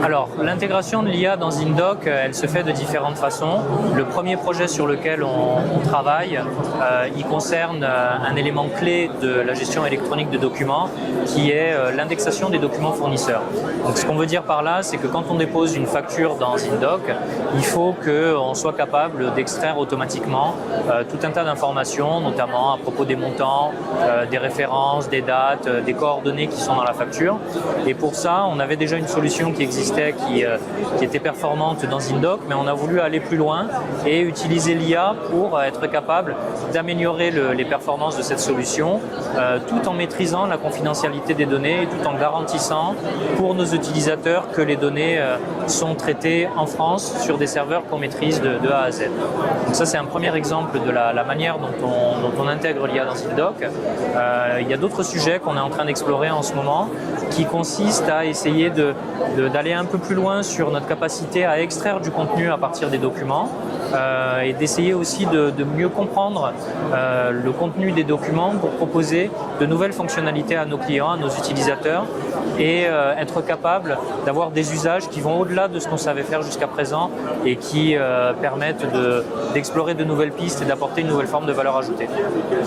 Alors, l'intégration de l'IA dans Indoc, elle se fait de différentes façons. Le premier projet sur lequel on travaille, il concerne un élément clé de la gestion électronique de documents, qui est l'indexation des documents fournisseurs. Donc, ce qu'on veut dire par là, c'est que quand on dépose une facture dans Indoc, il faut qu'on soit capable d'extraire automatiquement tout un tas d'informations, notamment à propos des montants, des références, des dates, des coordonnées qui sont dans la facture. Et pour ça, on avait déjà une solution qui existait, qui était performante dans Indoc, mais on a voulu aller plus loin et utiliser l'IA pour être capable d'améliorer les performances de cette solution, tout en maîtrisant la confidentialité des données et tout en garantissant pour nos utilisateurs que les données sont traitées en France sur des serveurs qu'on maîtrise de A à Z. Donc ça, c'est un premier exemple de la manière dont on intègre l'IA dans Indoc. Il y a d'autres sujets qu'on est en train d'explorer en ce moment qui consistent à essayer d'aller un peu plus loin sur notre capacité à extraire du contenu à partir des documents et d'essayer aussi de mieux comprendre le contenu des documents pour proposer de nouvelles fonctionnalités à nos clients, à nos utilisateurs et être capable d'avoir des usages qui vont au-delà de ce qu'on savait faire jusqu'à présent et qui permettent d'explorer de nouvelles pistes et d'apporter une nouvelle forme de valeur ajoutée.